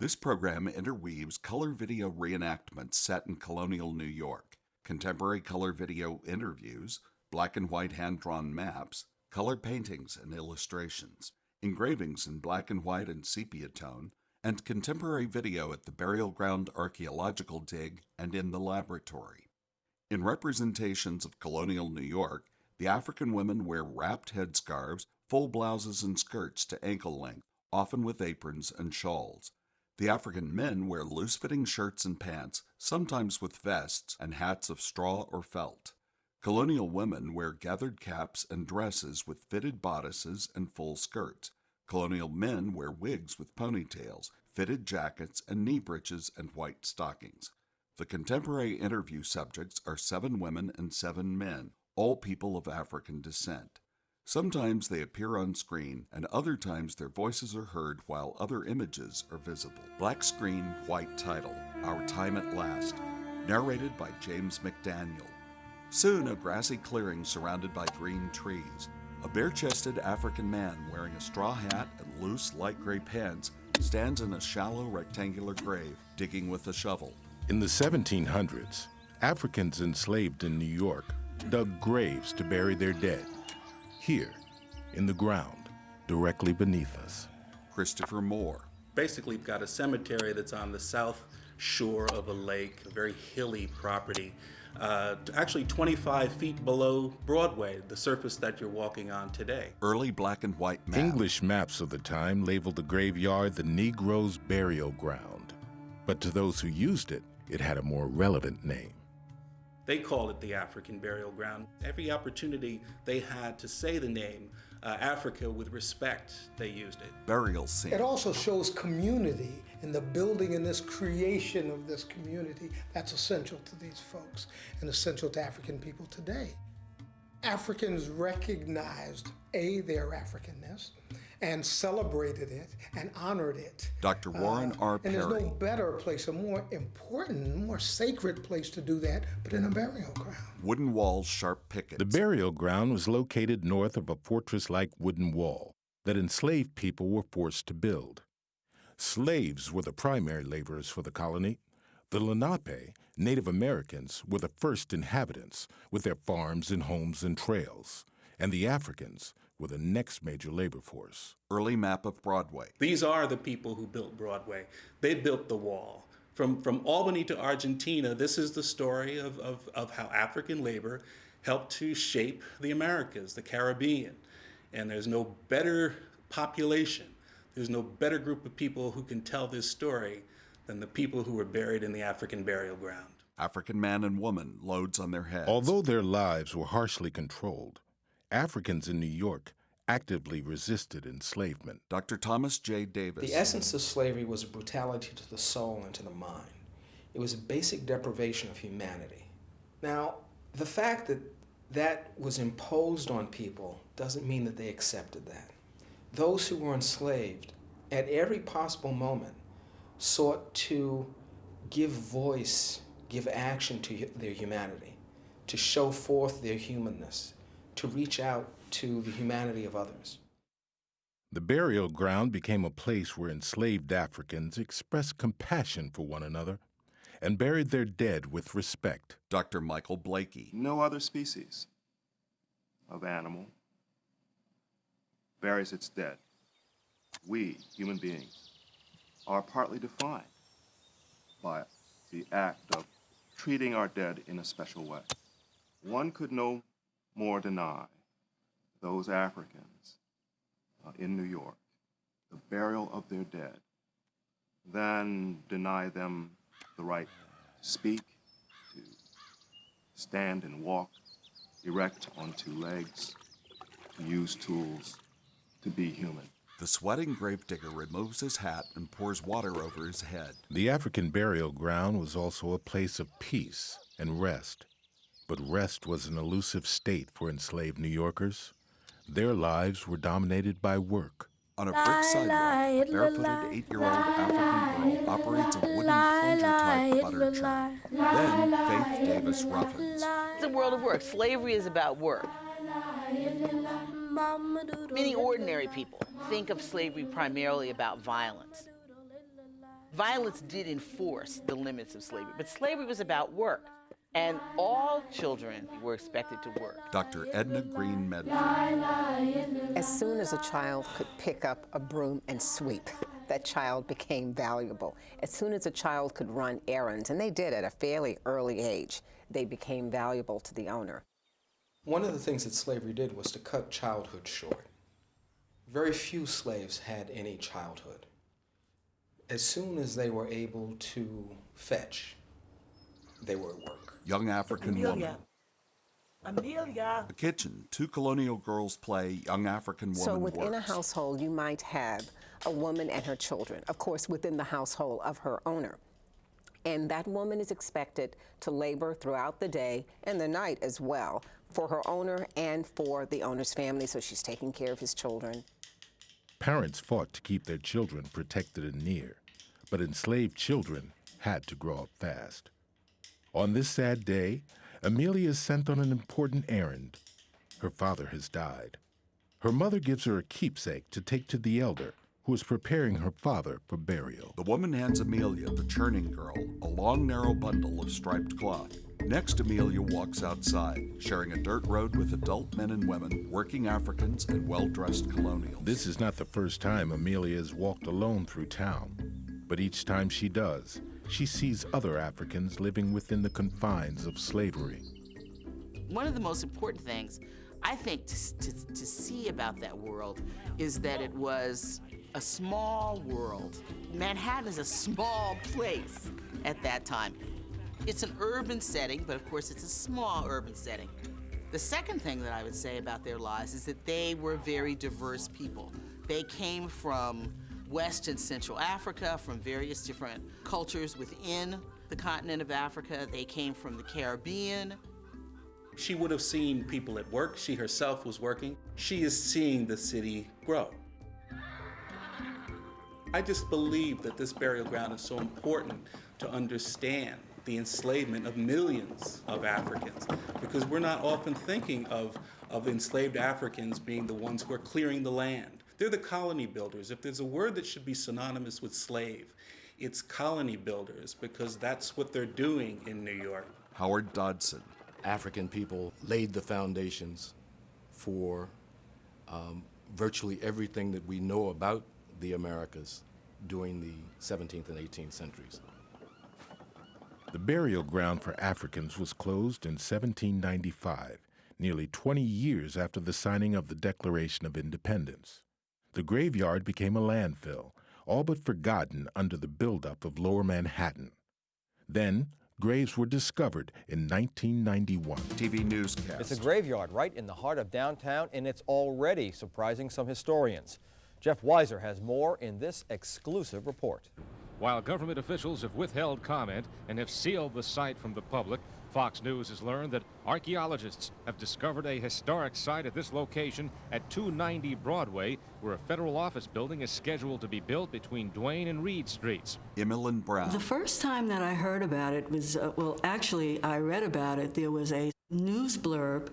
This program interweaves color video reenactments set in colonial New York, contemporary color video interviews, black and white hand-drawn maps, color paintings and illustrations, engravings in black and white and sepia tone, and contemporary video at the burial ground archaeological dig and in the laboratory. In representations of colonial New York, the African women wear wrapped headscarves, full blouses and skirts to ankle length, often with aprons and shawls. The African men wear loose-fitting shirts and pants, sometimes with vests and hats of straw or felt. Colonial women wear gathered caps and dresses with fitted bodices and full skirts. Colonial men wear wigs with ponytails, fitted jackets, and knee breeches and white stockings. The contemporary interview subjects are 7 women and 7 men, all people of African descent. Sometimes they appear on screen, and other times their voices are heard while other images are visible. Black screen, white title, Our Time at Last, narrated by James McDaniel. Soon a grassy clearing surrounded by green trees. A bare-chested African man wearing a straw hat and loose light gray pants stands in a shallow rectangular grave, digging with a shovel. In the 1700s, Africans enslaved in New York dug graves to bury their dead. Here, in the ground, directly beneath us. Christopher Moore. Basically, we've got a cemetery that's on the south shore of a lake, a very hilly property, actually 25 feet below Broadway, the surface that you're walking on today. Early black and white map. English maps of the time labeled the graveyard the Negro's burial ground. But to those who used it, it had a more relevant name. They called it the African burial ground. Every opportunity they had to say the name Africa with respect, they used it. Burial scene. It also shows community in the building and this creation of this community that's essential to these folks and essential to African people today. Africans recognized, their Africanness, and celebrated it and honored it. Dr. Warren R. Perry. And there's no better place, a more important, more sacred place to do that, but in a burial ground. Wooden walls, sharp pickets. The burial ground was located north of a fortress-like wooden wall that enslaved people were forced to build. Slaves were the primary laborers for the colony. The Lenape, Native Americans, were the first inhabitants with their farms and homes and trails, and the Africans were the next major labor force. Early map of Broadway. These are the people who built Broadway. They built the wall. From Albany to Argentina, this is the story of how African labor helped to shape the Americas, the Caribbean. And there's no better population, there's no better group of people who can tell this story than the people who were buried in the African burial ground. African man and woman, loads on their heads. Although their lives were harshly controlled, Africans in New York actively resisted enslavement. Dr. Thomas J. Davis. The essence of slavery was a brutality to the soul and to the mind. It was a basic deprivation of humanity. Now, the fact that that was imposed on people doesn't mean that they accepted that. Those who were enslaved, at every possible moment, sought to give voice, give action to their humanity, to show forth their humanness, to reach out to the humanity of others. The burial ground became a place where enslaved Africans expressed compassion for one another and buried their dead with respect. Dr. Michael Blakey. No other species of animal buries its dead. We, human beings, are partly defined by the act of treating our dead in a special way. One could no more deny those Africans in New York the burial of their dead than deny them the right to speak, to stand and walk erect on 2 legs, to use tools, to be human. The sweating gravedigger removes his hat and pours water over his head. The African burial ground was also a place of peace and rest. But rest was an elusive state for enslaved New Yorkers. Their lives were dominated by work. On a brick sidewalk, a barefooted 8-year-old African girl operates a wooden plunger-type butter churn. Then Faith Davis roughens. It's a world of work. Slavery is about work. Many ordinary people think of slavery primarily about violence. Violence did enforce the limits of slavery, but slavery was about work, and all children were expected to work. Dr. Edna Greene, Medford. As soon as a child could pick up a broom and sweep, that child became valuable. As soon as a child could run errands, and they did at a fairly early age, they became valuable to the owner. One of the things that slavery did was to cut childhood short. Very few slaves had any childhood. As soon as they were able to fetch, they were at work. Young African woman. Amelia. The kitchen. 2 colonial girls play young African woman So within works. a household, you might have a woman and her children, of course, within the household of her owner. And that woman is expected to labor throughout the day and the night as well for her owner and for the owner's family, so she's taking care of his children. Parents fought to keep their children protected and near, but enslaved children had to grow up fast. On this sad day, Amelia is sent on an important errand. Her father has died. Her mother gives her a keepsake to take to the elder, who is preparing her father for burial. The woman hands Amelia, the churning girl, a long, narrow bundle of striped cloth. Next, Amelia walks outside, sharing a dirt road with adult men and women, working Africans, and well-dressed colonials. This is not the first time Amelia has walked alone through town, but each time she does, she sees other Africans living within the confines of slavery. One of the most important things, I think, to see about that world is that it was a small world. Manhattan is a small place at that time. It's an urban setting, but of course it's a small urban setting. The second thing that I would say about their lives is that they were very diverse people. They came from West and Central Africa, from various different cultures within the continent of Africa. They came from the Caribbean. She would have seen people at work. She herself was working. She is seeing the city grow. I just believe that this burial ground is so important to understand the enslavement of millions of Africans, because we're not often thinking of enslaved Africans being the ones who are clearing the land. They're the colony builders. If there's a word that should be synonymous with slave, it's colony builders, because that's what they're doing in New York. Howard Dodson. African people laid the foundations for virtually everything that we know about the Americas during the 17th and 18th centuries. The burial ground for Africans was closed in 1795, nearly 20 years after the signing of the Declaration of Independence. The graveyard became a landfill, all but forgotten under the buildup of Lower Manhattan. Then, graves were discovered in 1991. TV newscast. It's a graveyard right in the heart of downtown, and it's already surprising some historians. Jeff Weiser has more in this exclusive report. While government officials have withheld comment and have sealed the site from the public, Fox News has learned that archaeologists have discovered a historic site at this location at 290 Broadway, where a federal office building is scheduled to be built between Duane and Reed Streets. Emilyn Brown. The first time that I heard about it was, well, actually, I read about it. There was a news blurb.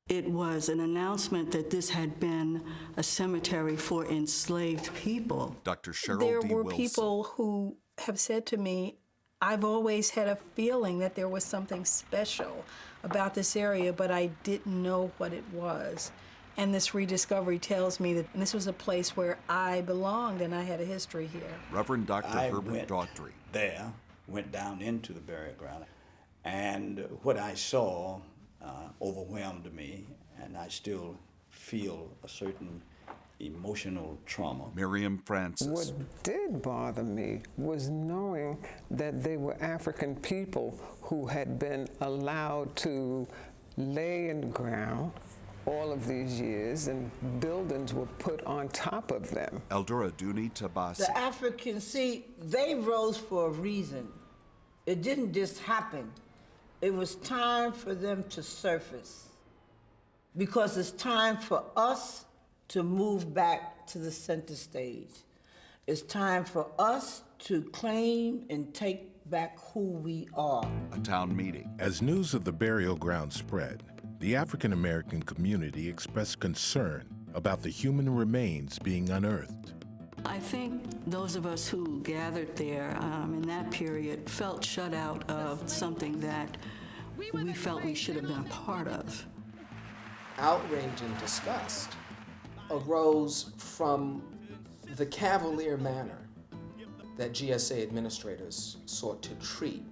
It was an announcement that this had been a cemetery for enslaved people. Dr. Cheryl There D. were Wilson. people who have said to me, I've always had a feeling that there was something special about this area, but I didn't know what it was. And this rediscovery tells me that this was a place where I belonged and I had a history here. Reverend Dr. Herbert Daughtry. There, went down into the burial ground, and what I saw overwhelmed me, and I still feel a certain emotional trauma. Miriam Francis. What did bother me was knowing that they were African people who had been allowed to lay in the ground all of these years, and buildings were put on top of them. Elder Adunni Tabasi. The Africans, see, they rose for a reason. It didn't just happen. It was time for them to surface, because it's time for us to move back to the center stage. It's time for us to claim and take back who we are. A town meeting. As news of the burial ground spread, the African American community expressed concern about the human remains being unearthed. I think those of us who gathered there in that period felt shut out of something that we felt we should have been a part of. Outrage and disgust arose from the cavalier manner that GSA administrators sought to treat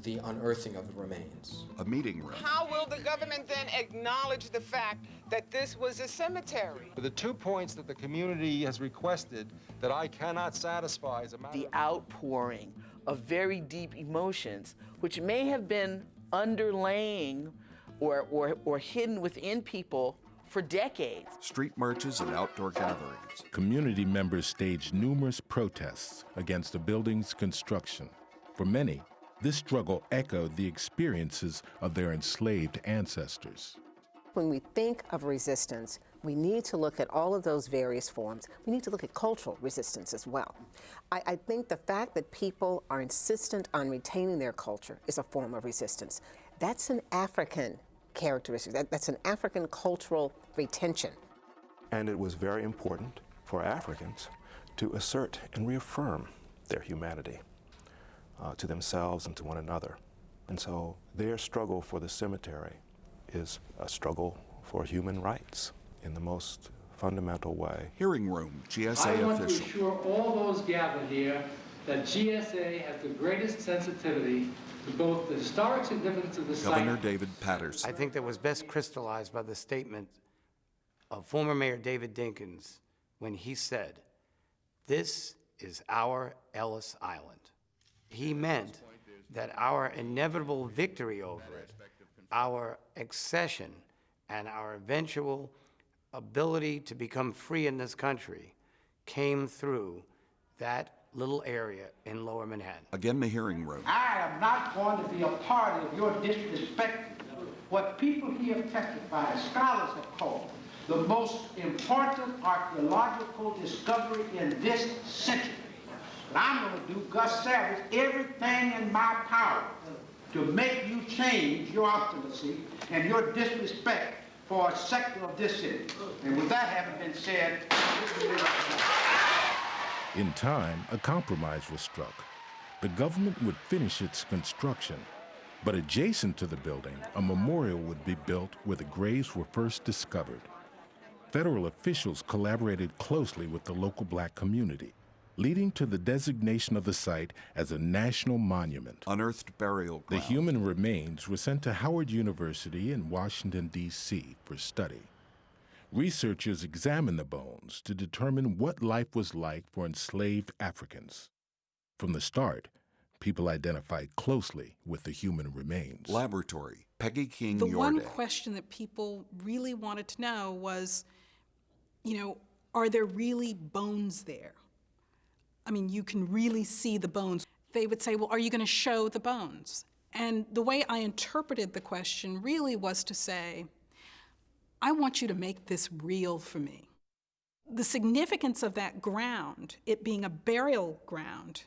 the unearthing of the remains. A meeting room. How will the government then acknowledge the fact that this was a cemetery? The 2 points that the community has requested that I cannot satisfy is a matter The outpouring of very deep emotions, which may have been underlaying or hidden within people for decades. Street marches and outdoor gatherings. Community members staged numerous protests against the building's construction. For many, this struggle echoed the experiences of their enslaved ancestors. When we think of resistance, we need to look at all of those various forms. We need to look at cultural resistance as well. I think the fact that people are insistent on retaining their culture is a form of resistance. That's an African characteristic. That's an African cultural retention. And it was very important for Africans to assert and reaffirm their humanity to themselves and to one another. And so their struggle for the cemetery is a struggle for human rights in the most fundamental way. Hearing room, GSA I want official. to assure all those gathered here that GSA has the greatest sensitivity to both the historic significance of the site. Governor David Paterson. I think that was best crystallized by the statement of former Mayor David Dinkins when he said, "This is our Ellis Island." He meant that our inevitable victory over it, our accession, and our eventual ability to become free in this country came through that little area in Lower Manhattan. Again, the hearing room. I am not going to be a part of your disrespect. What people here testified, scholars have called, the most important archaeological discovery in this century. And I'm going to do, Gus Savage, everything in my power to make you change your obstinacy and your disrespect for a sector of this city. And with that having been said, In time, a compromise was struck. The government would finish its construction, but adjacent to the building, a memorial would be built where the graves were first discovered. Federal officials collaborated closely with the local black community, leading to the designation of the site as a national monument. Unearthed burial ground. The human remains were sent to Howard University in Washington, D.C. for study. Researchers examined the bones to determine what life was like for enslaved Africans. From the start, people identified closely with the human remains. Laboratory, Peggy King, The Jorde. one question that people really wanted to know was, are there really bones there? I mean, you can really see the bones. They would say, well, are you going to show the bones? And the way I interpreted the question really was to say, I want you to make this real for me. The significance of that ground, it being a burial ground,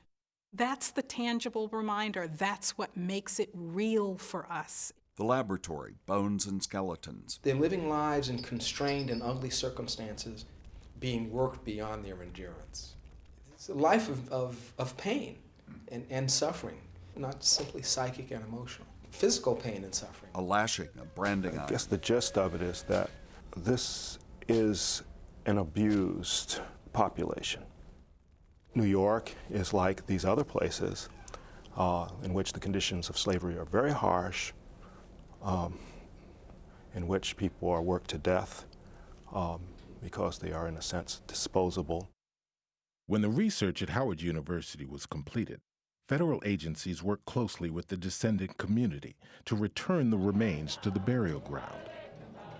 that's the tangible reminder. That's what makes it real for us. The laboratory, bones and skeletons. They're living lives in constrained and ugly circumstances, being worked beyond their endurance. It's a life of pain and suffering, not simply psychic and emotional. Physical pain and suffering. A lashing, a branding I guess the gist of it is that this is an abused population. New York is like these other places in which the conditions of slavery are very harsh, in which people are worked to death because they are, in a sense, disposable. When the research at Howard University was completed, federal agencies worked closely with the descendant community to return the remains to the burial ground.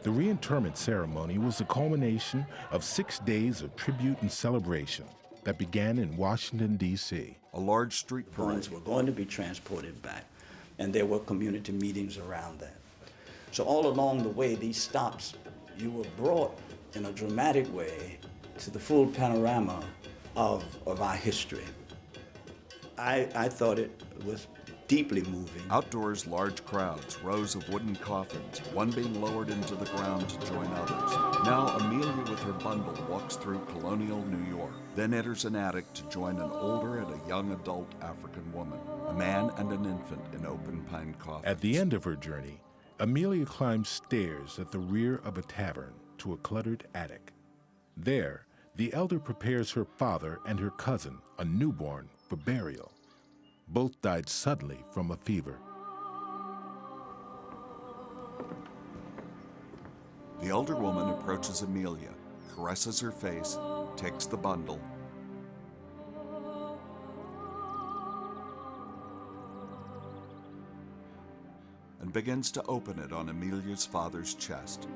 The reinterment ceremony was the culmination of 6 days of tribute and celebration that began in Washington, D.C. A large street bones were going to be transported back, and there were community meetings around that. So all along the way, these stops, you were brought in a dramatic way to the full panorama of our history. I thought it was deeply moving. Outdoors, large crowds, rows of wooden coffins, one being lowered into the ground to join others. Now Amelia with her bundle walks through colonial New York, then enters an attic to join an older and a young adult African woman, a man and an infant in open pine coffins. At the end of her journey, Amelia climbs stairs at the rear of a tavern to a cluttered attic. There, the elder prepares her father and her cousin, a newborn, for burial. Both died suddenly from a fever. The elder woman approaches Amelia, caresses her face, takes the bundle, and begins to open it on Amelia's father's chest.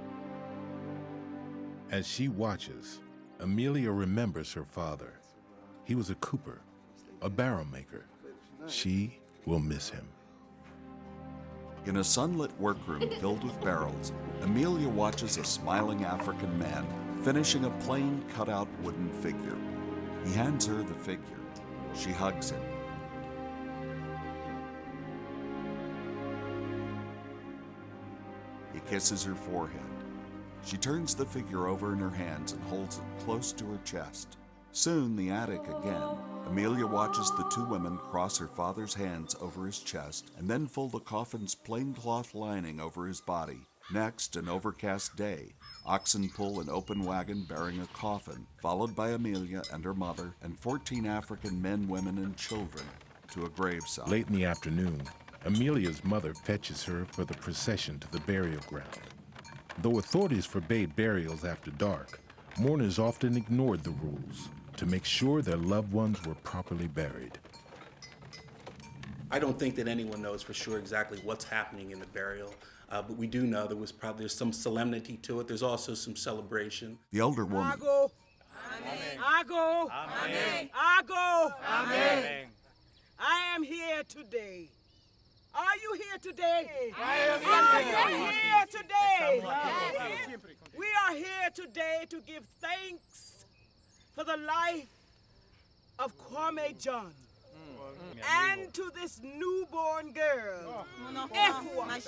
As she watches, Amelia remembers her father. He was a cooper, a barrel maker. She will miss him. In a sunlit workroom filled with barrels, Amelia watches a smiling African man finishing a plain cut-out wooden figure. He hands her the figure. She hugs him. He kisses her forehead. She turns the figure over in her hands and holds it close to her chest. Soon, the attic again. Amelia watches the two women cross her father's hands over his chest and then fold the coffin's plain cloth lining over his body. Next, an overcast day. Oxen pull an open wagon bearing a coffin, followed by Amelia and her mother and 14 African men, women, and children to a graveside. Late in the afternoon, Amelia's mother fetches her for the procession to the burial ground. Though authorities forbade burials after dark, mourners often ignored the rules to make sure their loved ones were properly buried. I don't think that anyone knows for sure exactly what's happening in the burial, but we do know there's some solemnity to it. There's also some celebration. The elder woman. Ago. Amen. Ago. Amen. Ago. Amen. I am here today. Are you here today? Are you here today? We are here today to give thanks for the life of Kwame John and to this newborn girl, Efua,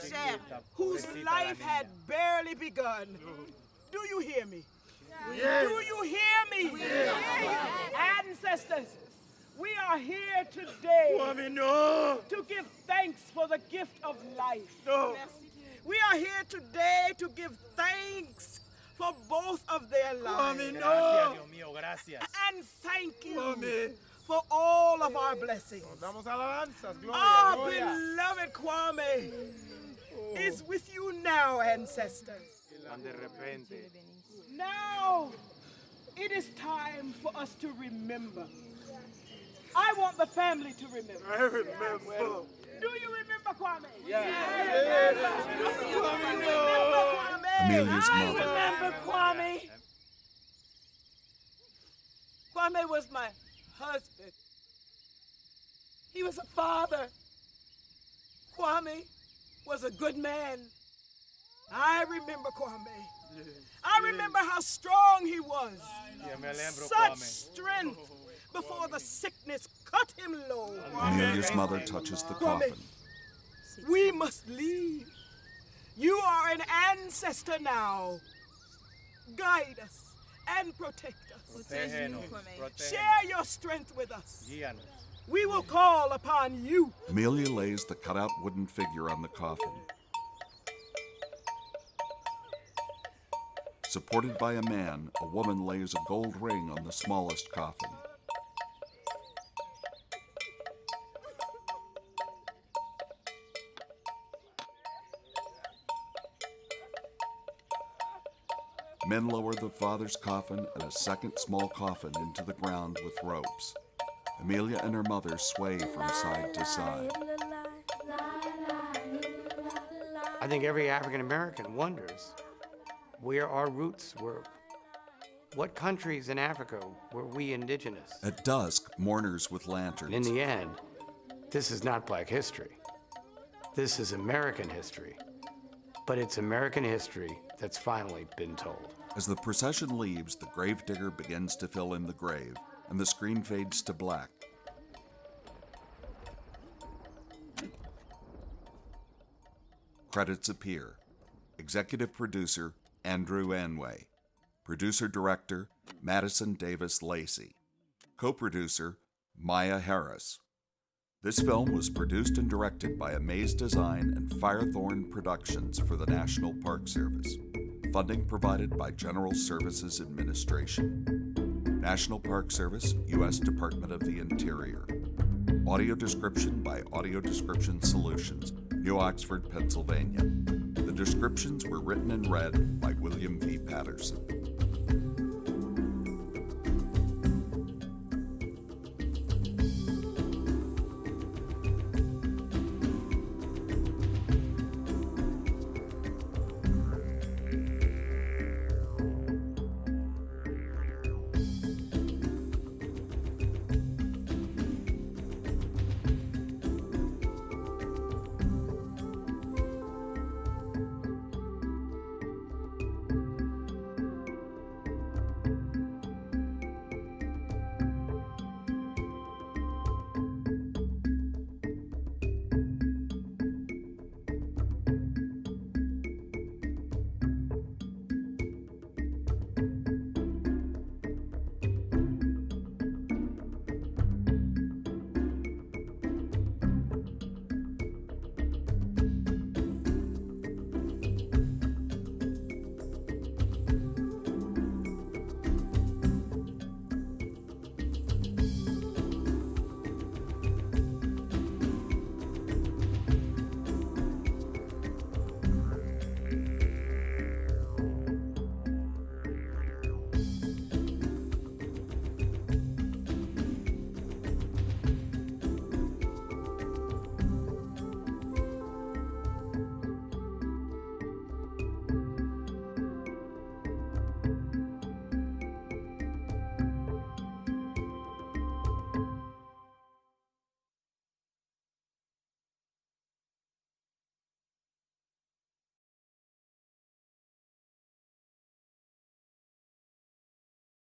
whose life had barely begun. Do you hear me? Yes. Do you hear me? Yes. Ancestors, we are here today to give thanks for the gift of life. We are here today to give thanks for both of their lives. And thank you for all of our blessings. Our beloved Kwame is with you now, ancestors. Now, it is time for us to remember. I want the family to remember. I remember. Do you remember Kwame? Yes. Do you remember Kwame? Amelia's I mother. remember Kwame. Kwame was my husband. He was a father. Kwame was a good man. I remember Kwame. I remember how strong he was. Such strength before the sickness cut him low. Amelia's mother touches the coffin. We must leave. You are an ancestor now. Guide us and protect us. Share your strength with us. We will call upon you. Amelia lays the cut-out wooden figure on the coffin. Supported by a man, a woman lays a gold ring on the smallest coffin. Men lower the father's coffin and a second small coffin into the ground with ropes. Amelia and her mother sway from side to side. I think every African American wonders where our roots were. What countries in Africa were we indigenous? At dusk, mourners with lanterns. In the end, this is not Black history. This is American history. But it's American history that's finally been told. As the procession leaves, the gravedigger begins to fill in the grave, and the screen fades to black. Credits appear. Executive producer, Andrew Anway. Producer-director, Madison Davis Lacey. Co-producer, Maya Harris. This film was produced and directed by Amaze Design and Firethorn Productions for the National Park Service. Funding provided by General Services Administration. National Park Service, U.S. Department of the Interior. Audio description by Audio Description Solutions, New Oxford, Pennsylvania. The descriptions were written and read by William V. Paterson.